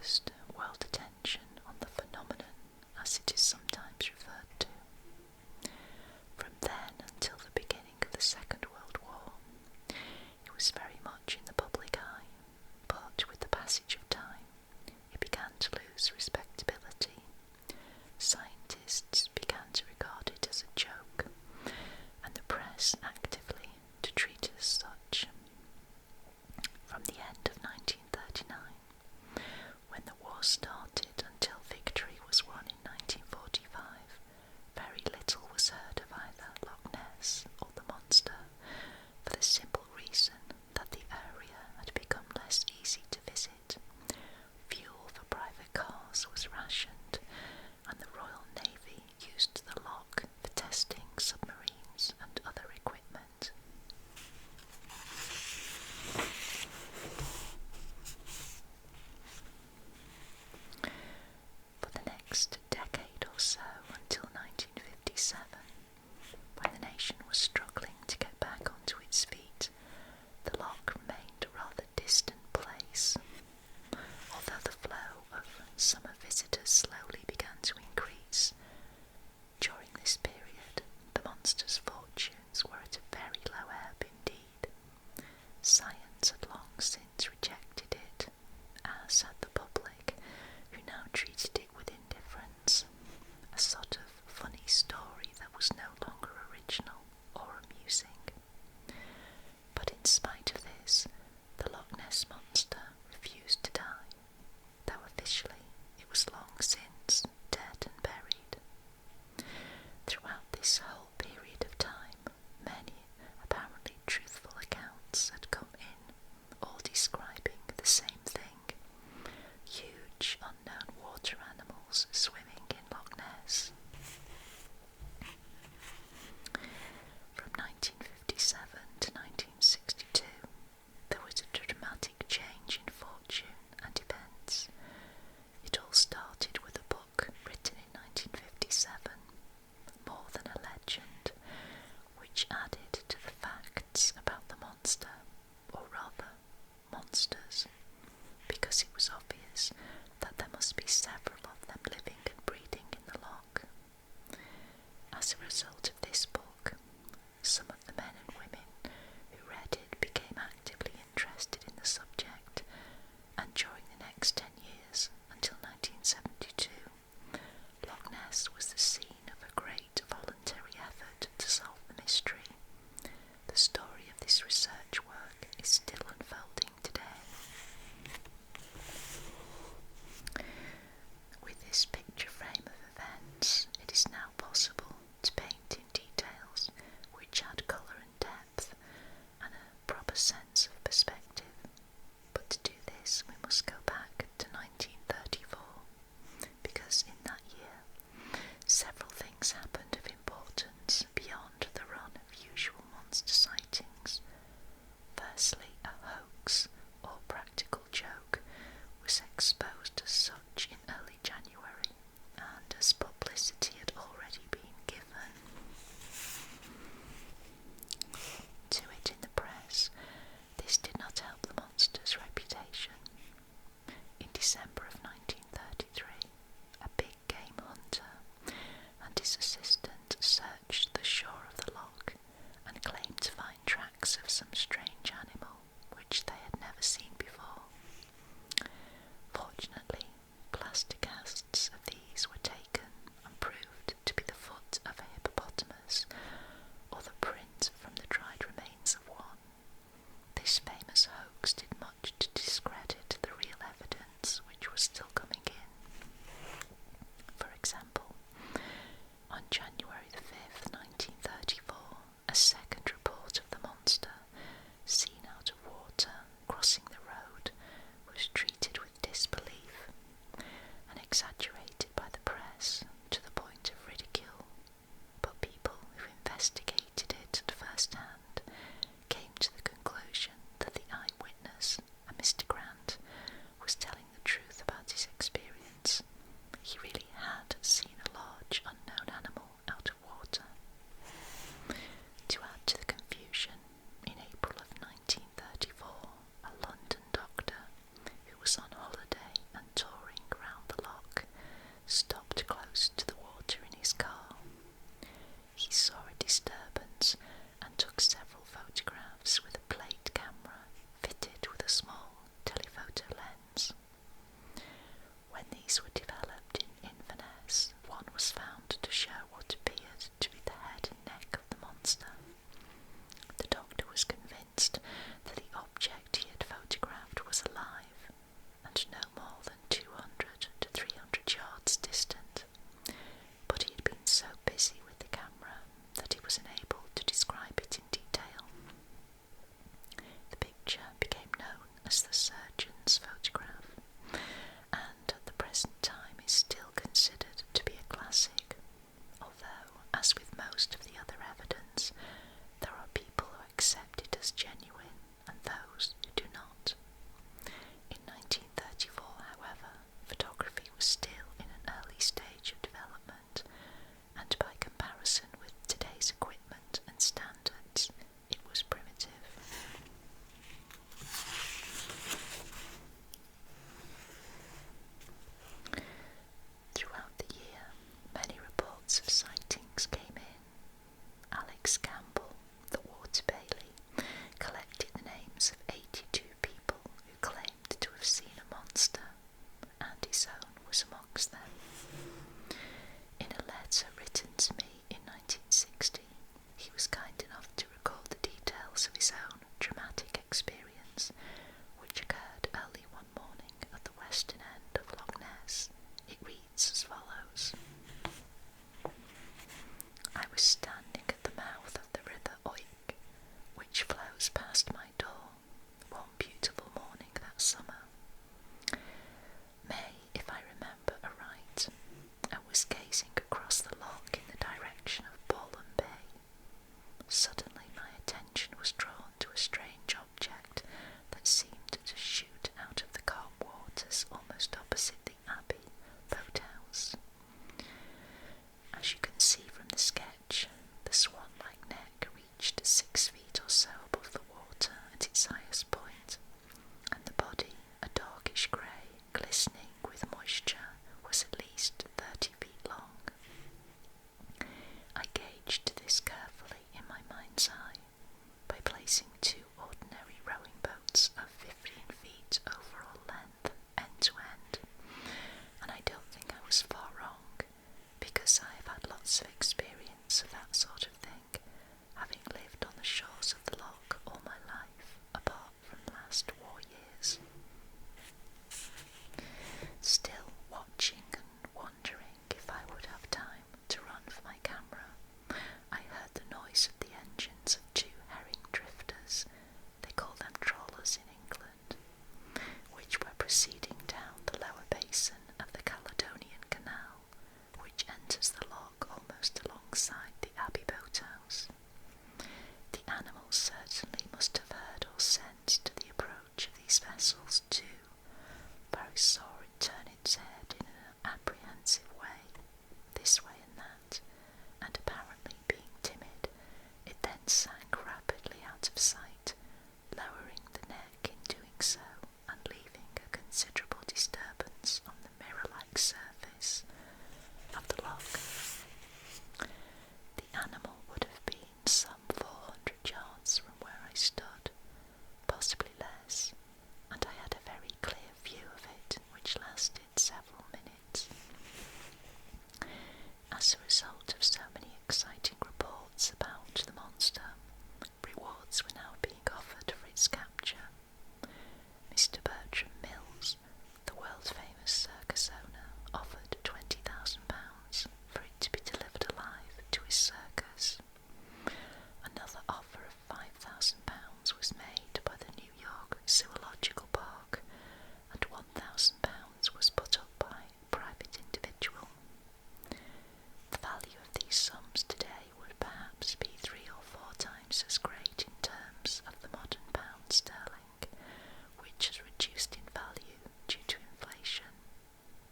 focused world attention on the phenomenon, as it is sometimes referred to. From then until the beginning of the Second World War, it was very much in the public eye, but with the passage of time, it began to lose respectability. Scientists began to regard it as a joke, and the press actively to treat it as such. From the end of 1939, when the war started until victory was won in 1945, very little was heard of either Loch Ness or the monster, for the simple reason that the area had become less easy to visit. Fuel for private cars was rationed, and the Royal Navy used the loch for testing submarines and other equipment. For the next decade or so, until 1957, when the nation was struggling to get back onto its feet, the loch remained a rather distant place. Although the flow of summer visitors slowly began to increase, during this period the monster's fortunes were at a very low ebb indeed. Science had long since rejected it, as had the public, who now treated it with indifference, a sort of funny story that was no longer original or amusing. But in spite of this, the Loch Ness Monster refused to die, though officially it was long since dead and buried. Throughout this whole period of time, many apparently truthful accounts had come in, all describing the same thing: huge unknown water animals swimming in Loch Ness. From 1957 to 1962, there was a dramatic change in fortune and events. It all started with a book written in 1957, More Than a Legend, which added to the facts about the monster, or rather, monsters, because it was obvious that there must be several of them living and breeding in the loch. As a result of this book, some of the men and women who read it became actively interested in the subject, and during the next 10 years, until 1972, Loch Ness was the scene of a great voluntary effort to solve the mystery. The story of this research work is still unfolding today. With this picture frame of events, it is now possible to paint in details which add colour and depth and a proper sense of perspective. But to do this, we must go back to 1934, because in that year, several things happened of importance beyond the run of usual monster sightings. Firstly, a hoax, or practical joke, was exposed as such in early January, and as publicity had already been given to it in the press, this did not help the monster's reputation. In December of 1933, a big game hunter and his assistant searched the shore of the loch and claimed to find tracks of some strange animal which they had never seen before. Fortunately, plaster casts of these were taken and proved to be the foot of a hippopotamus, or the print from the dried remains of one. This famous hoax did much to discredit the real evidence which was still coming in. For example, on January the 5th, 1934, a second report of the monster, seen out of water crossing the road, was treated with disbelief and exaggerated by the press to the point of ridicule. But people who investigated it at first hand came to the conclusion that the eyewitness, a Mr. Grant, was telling the truth about his experience. He really had seen a large unknown animal out of water. To add to the confusion, in April of 1934, a London doctor, who was on holiday and touring daddy's own was amongst them. In a letter written to me in 1960, he was kind enough to record the details of his own dramatic experience, which occurred early one morning at the western end of Loch Ness. It reads as follows. I was standing at the mouth of the river Oik, which flows past my door, one beautiful morning that summer. May, if I remember aright, and was gazing across the loch in the direction of Bolam Bay. Suddenly my attention was drawn to a strange object that seemed to shoot out of the calm waters almost opposite the Abbey boathouse. As you can see from the sketch, the swan-like neck reached 6 feet or so above the water at its highest point, and the body, a darkish grey, glistening with moisture, was at least 30 feet long. I gauged this carefully in my mind's eye by placing 2 ordinary rowing boats of 15 feet overall length, end to end, and I don't think I was far wrong, because I have had lots of experience of that sort of thing, having lived on the shores of the loch all my life, apart from last war years. Still watching and wondering if I would have time to run for my camera, I heard the noise of the engines of 2 herring drifters, they call them trawlers in England, which were proceeding down the lower basin of the Caledonian Canal, which enters the loch almost alongside the Abbey boathouse. The animal certainly must have heard or sensed the approach of these vessels too, for I saw it turn its head in an apprehensive way, this way and that, and apparently being timid, it then sank rapidly out of sight, lowering the neck in doing so, and leaving a considerable disturbance on the mirror-like surface of the loch. The animal would have been some 400 yards from where I stood, possibly less, and I had a very clear view of it, which lasted several minutes. As a result of so many exciting reports about the monster, rewards were now being offered for its capture. Mr. Bertram Mills, the world-famous circus owner, offered £20,000 for it to be delivered alive to his circus. Another offer of £5,000 was made by the New York Zoological Park, and £1,000 was put up by a private individual. The value of these sums today would perhaps be 3 or 4 times as great in terms of the modern pound sterling, which has reduced in value due to inflation.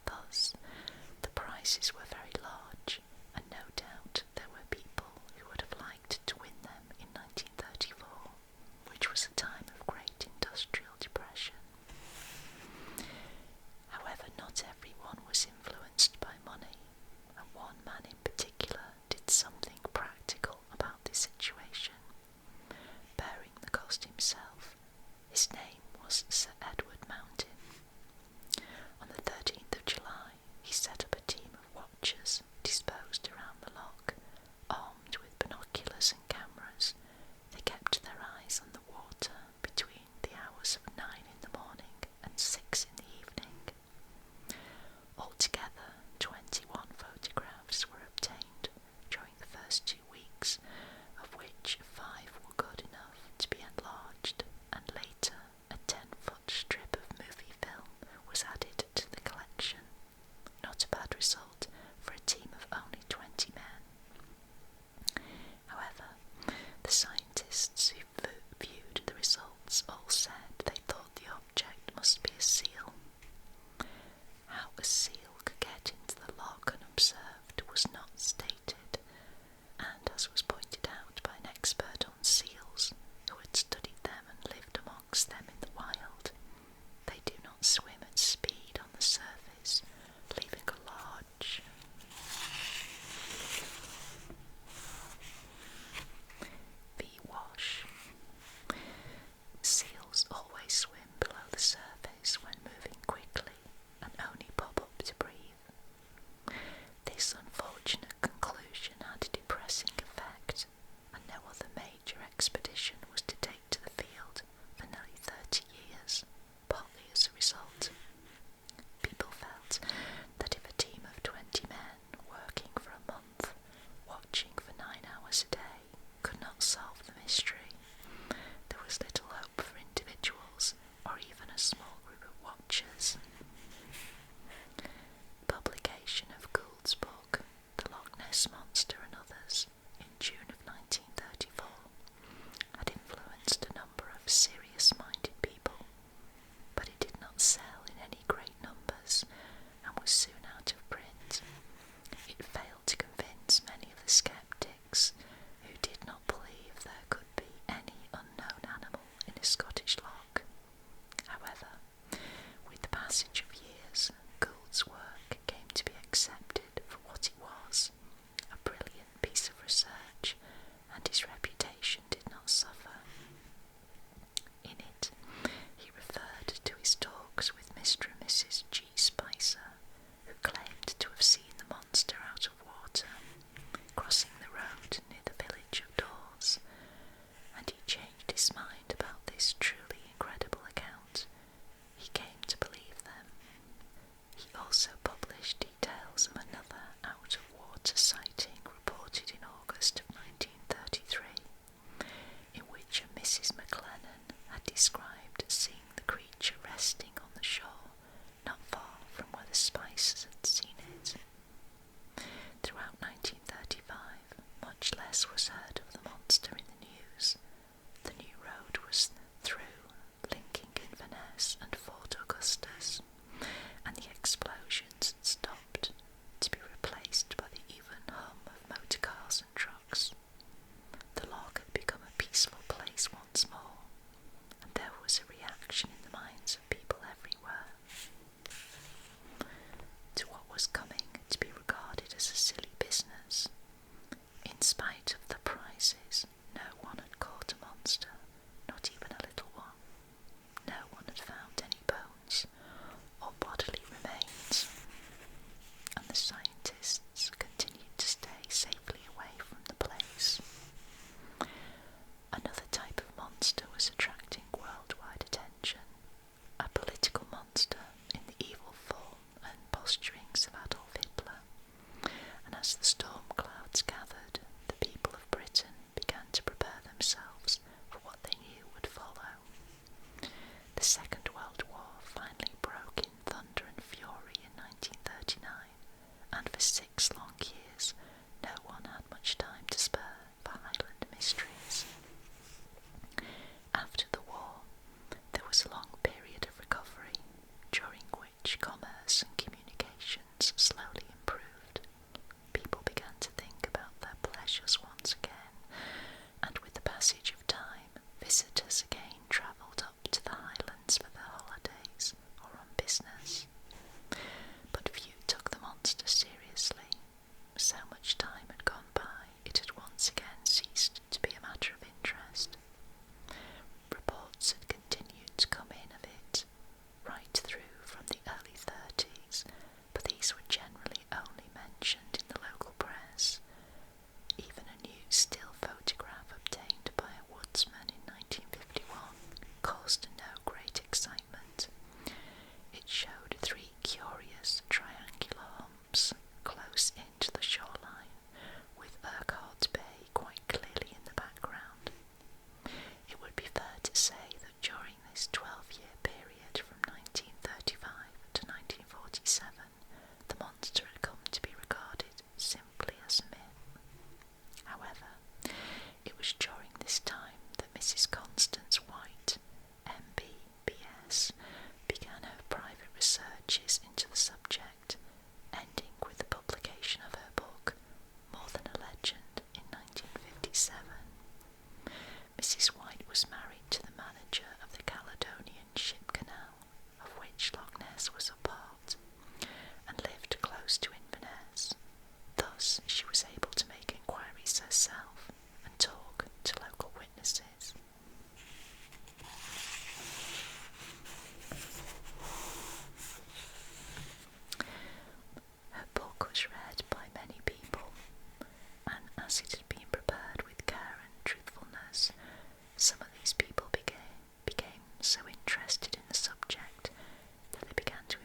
Thus, the prices were very large, and no doubt there were people who would have liked to win them in 1934, which was a time of great industrial depression. However, not everyone was influenced by money, and one man in particular did something practical about the situation. Bearing the cost himself, his name was Sir Edward Mountain. On the 13th of July, he set up a team of watchers disposed around the loch, armed with binoculars and cameras. They kept their eyes on the water between the hours of 9 in the morning and 6 in the evening. Altogether, 21 photographs were obtained during the first 2 weeks, of which 5 were good enough to be enlarged, and later a 10-foot strip of movie film was added to the collection. Not a bad result for a team of only 20 men. However, the scientists who viewed the results all said they thought the object must be a seal. How a seal could get into the loch unobserved was not stated, and as was pointed out by an expert on seals who had studied them and lived amongst them in the wild, they do not swim at speed on the surface, leaving a large V-wash. Seals always swim below the surface when moving quickly, and only pop Spice had seen it. Throughout 1935, much less was heard of the monster in the news. The new road was through, linking Inverness and Fort Augustus, and the explosions had stopped, to be replaced by the even hum of motor cars and trucks. The loch had become a peaceful place once more, and there was a reaction in the minds of people everywhere to what was coming to be regarded as a silly business. In spite of the prizes, no one had caught a monster, not even a little one. No one had found any bones or bodily remains, and the scientists continued to stay safely away from the place. Another type of monster was attracting worldwide attention, a political monster in the evil form and posturings of Adolf Hitler, and as the storm clouds gathered, the people of Britain began to prepare themselves for what they knew would follow. The Second World War finally broke in thunder and fury in 1939, and for 6 long years no one had much time to spare for Highland mysteries. After the war, there was a long period of recovery, during which commerce and communications slowly improved. People began to think about their pleasures once again, and with the passage of time, visitors again travelled up to the Highlands for their holidays or on business. But few took the monster seriously. So much time had gone by, it had once again ceased to be a matter of interest. Reports had continued to come in of it, right through from the early 30s, but these were generally only mentioned in the local press. Even a new still photograph obtained by a woodsman in 1951 caused no great excitement. It showed 3 curious triangular humps close into the shoreline, with Urquhart Bay quite clearly in the background. It would be fair to say that during this 12-year period from 1935 to 1947, the monster had come to be regarded simply as a myth. However, it was during this time that Mrs. Constance White, MBBS, began her private researches into the subject, ending with the publication of her book, More Than a Legend, in 1957. Mrs. White was married to the manager of the Caledonian Ship Canal, of which Loch Ness was a part, and lived close to Inverness. Thus she was able to make inquiries herself and talk to local witnesses. Her book was read by many people, and as it had been prepared with care and truthfulness, some of these people became so interested in the subject that they began to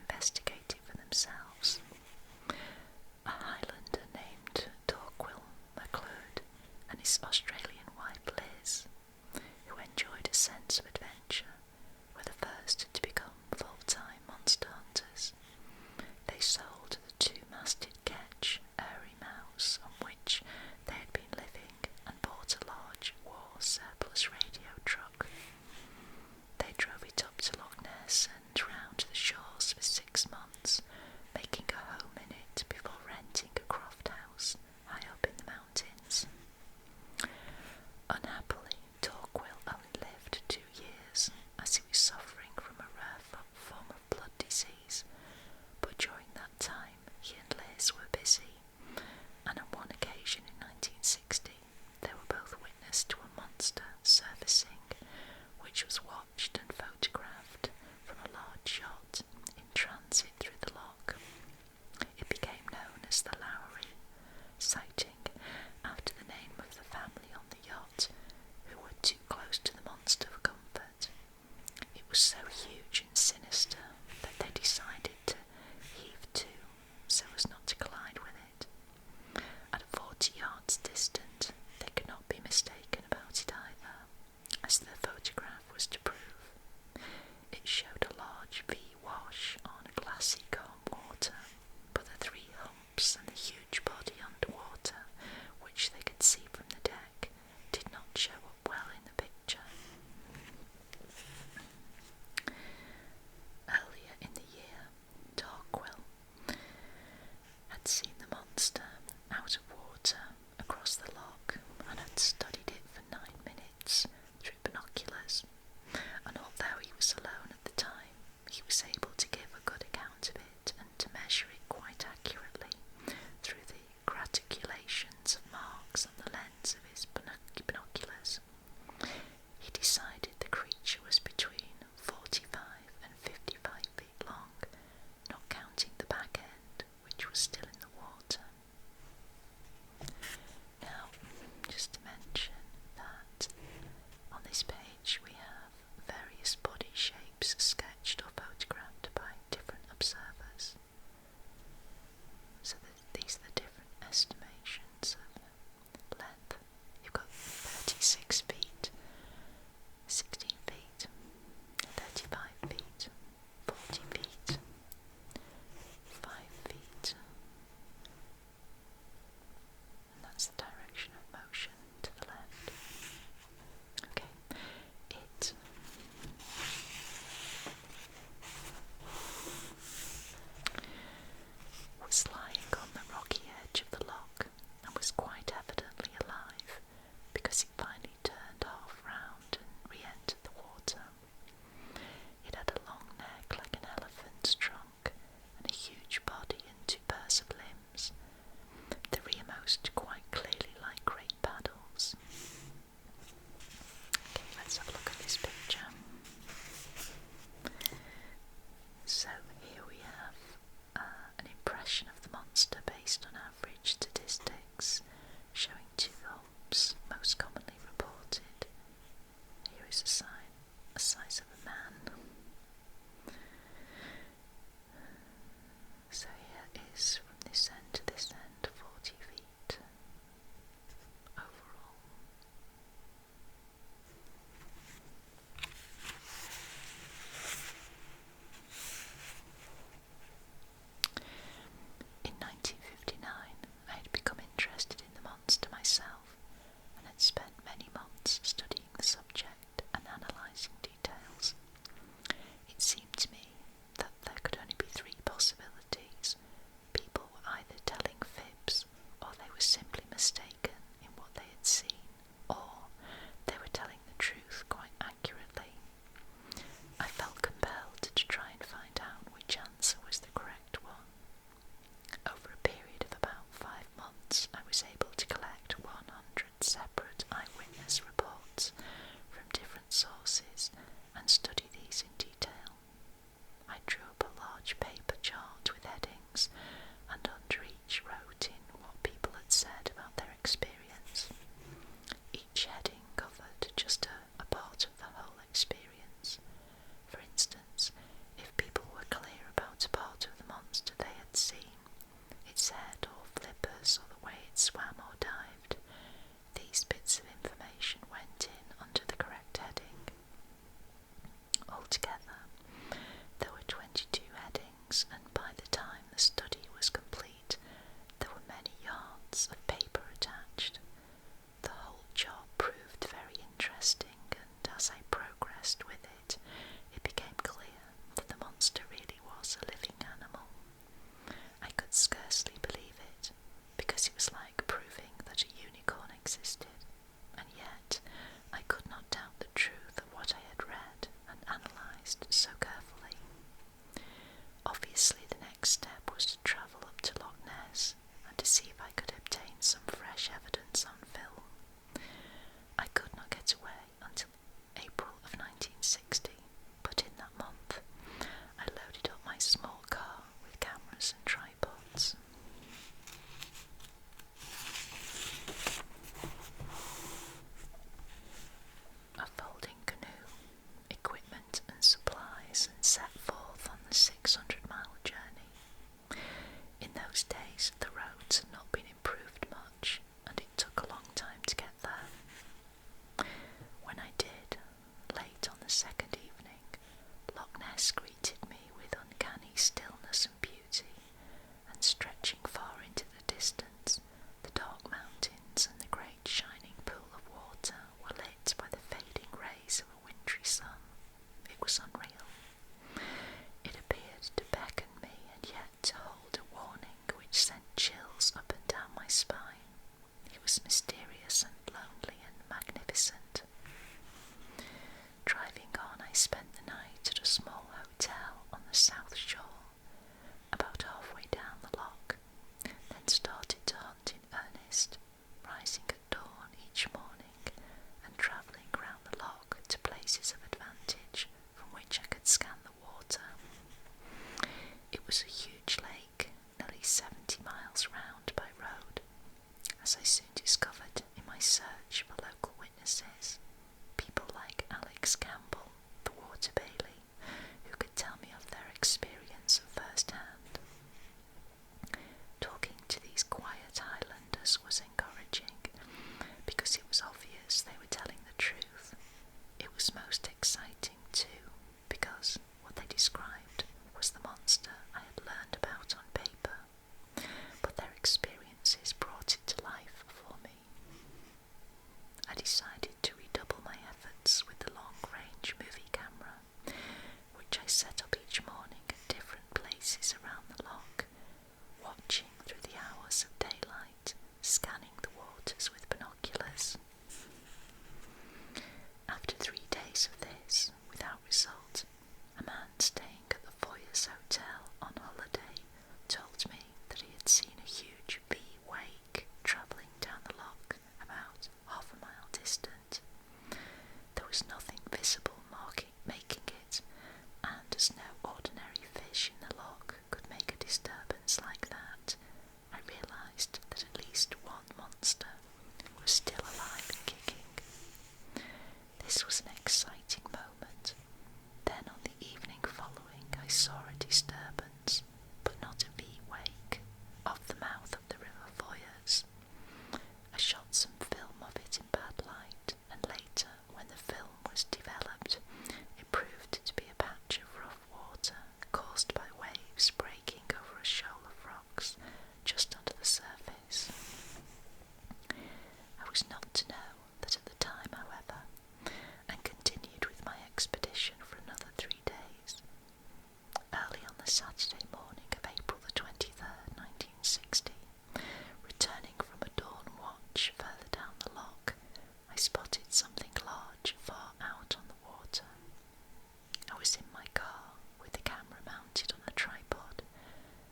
monster they had seen, its head or flippers or the way it swam or dived. These bits of information went in under the correct heading. Altogether, there were 22 headings, and by the time the study was complete, there were many yards of paper attached. The whole job proved very interesting, and as I progressed with it, it became clear that the monster really was a living animal. I could scarcely believe it, because it was like proving that a unicorn existed, and yet I could not doubt the truth of what I had read and analysed so carefully. Obviously, the next step was to travel up to Loch Ness and to see if I could obtain some fresh evidence on film. I could not get away until April of 1960, but in that month I loaded up my small car with cameras and tripods. A folding canoe, equipment and supplies, and set forth on the 600-mile journey. In those days the roads had not been improved much, and it took a long time to get there. When I did, late on the second evening, Loch Ness greeted me with uncanny stillness and beauty, and stretching far into the distance, the dark mountains and the great shining pool of water were lit by the fading rays of a wintry sun. It was unreal. It appeared to beckon me, and yet to hold a warning which sent chills up and down my spine. It was mysterious and lonely and magnificent. Driving on, I spent the night at a small hotel on the south shore, about halfway down the loch, then started to hunt in earnest, rising at dawn each morning and travelling round the loch to places of advantage from which I could scan the water. It was a huge lake, nearly 70 miles round by road, as I soon discovered in my search for local witnesses, people like Alex Campbell, the water bailey, who could tell me of their experience at first hand. Talking to these quiet Highlanders was encouraging, because it was obvious they were telling the truth. It was most exciting too, because what they described was the monster I had learned about on paper, but their experiences brought it to life for me. I decided to redouble my efforts with the long-range movie camera, which I set up each morning at different places around the loch, watching through the hours of daylight, scanning the waters with binoculars. After 3 days of this, without result, a man staying at the Foyers Hotel on holiday told me that he had seen a huge V-wake travelling down the loch about half a mile distant. There was nothing visible making it, and as no ordinary fish in the loch could make a disturbance like that, I realised that at least one monster was still alive and kicking. This was an exciting moment. Then on the evening following, I saw a disturbance, but not a V-wake, off the mouth of the River Foyers. I shot some film of it in bad light, and later, when the film was developed, it proved to be a patch of rough water caused by waves breaking over a shoal of rocks just under the surface. I was not to know that at the time, however, and continued with my expedition for another 3 days. Early on the Saturday morning of April the 23rd, 1960, returning from a dawn watch further down the loch, I spotted something large far out on the water. I was in my car with the camera mounted on a tripod,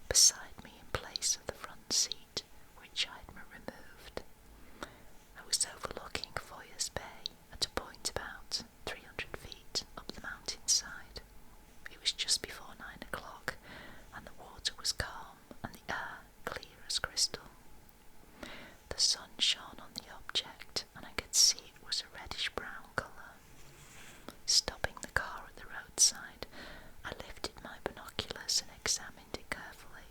beside me in place of the front seat, which I had removed. I was overlooking Foyers Bay at a point about 300 feet up the mountainside. It was just before 9 o'clock, and the water was calm and the air clear as crystal. The sun shone on the object, and I could see it was a reddish-brown colour. Stopping the car at the roadside, I lifted my binoculars and examined it carefully.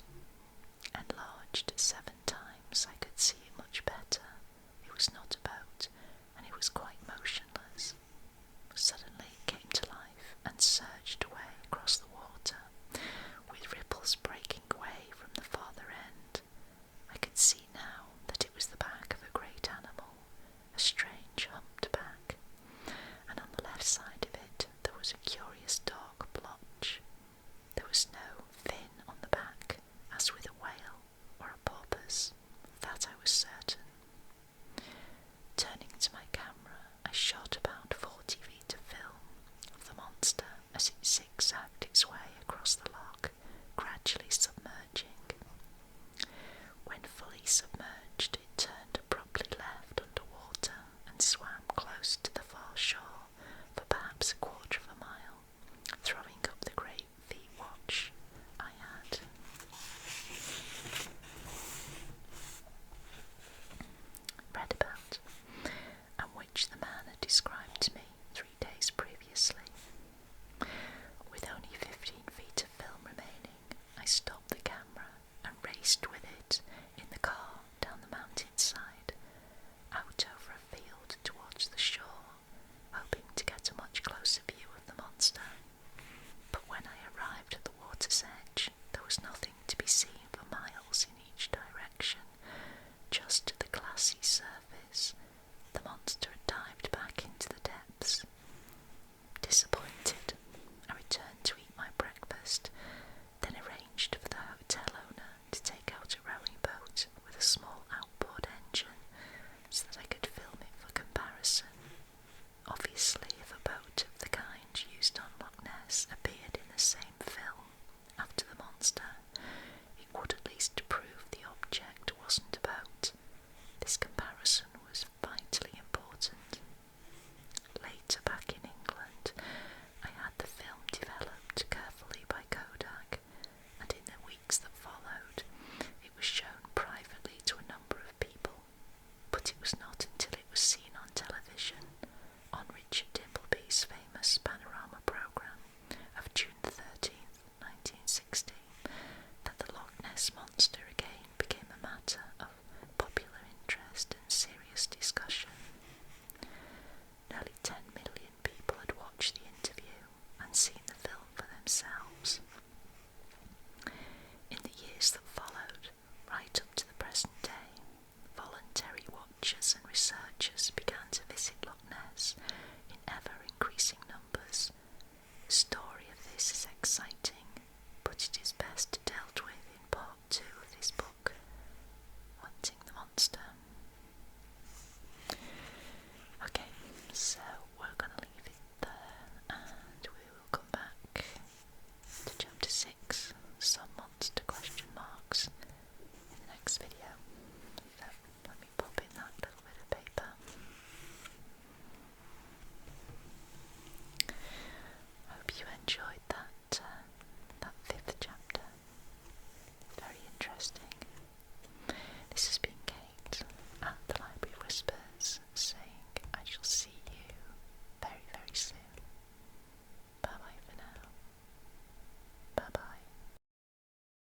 interesting.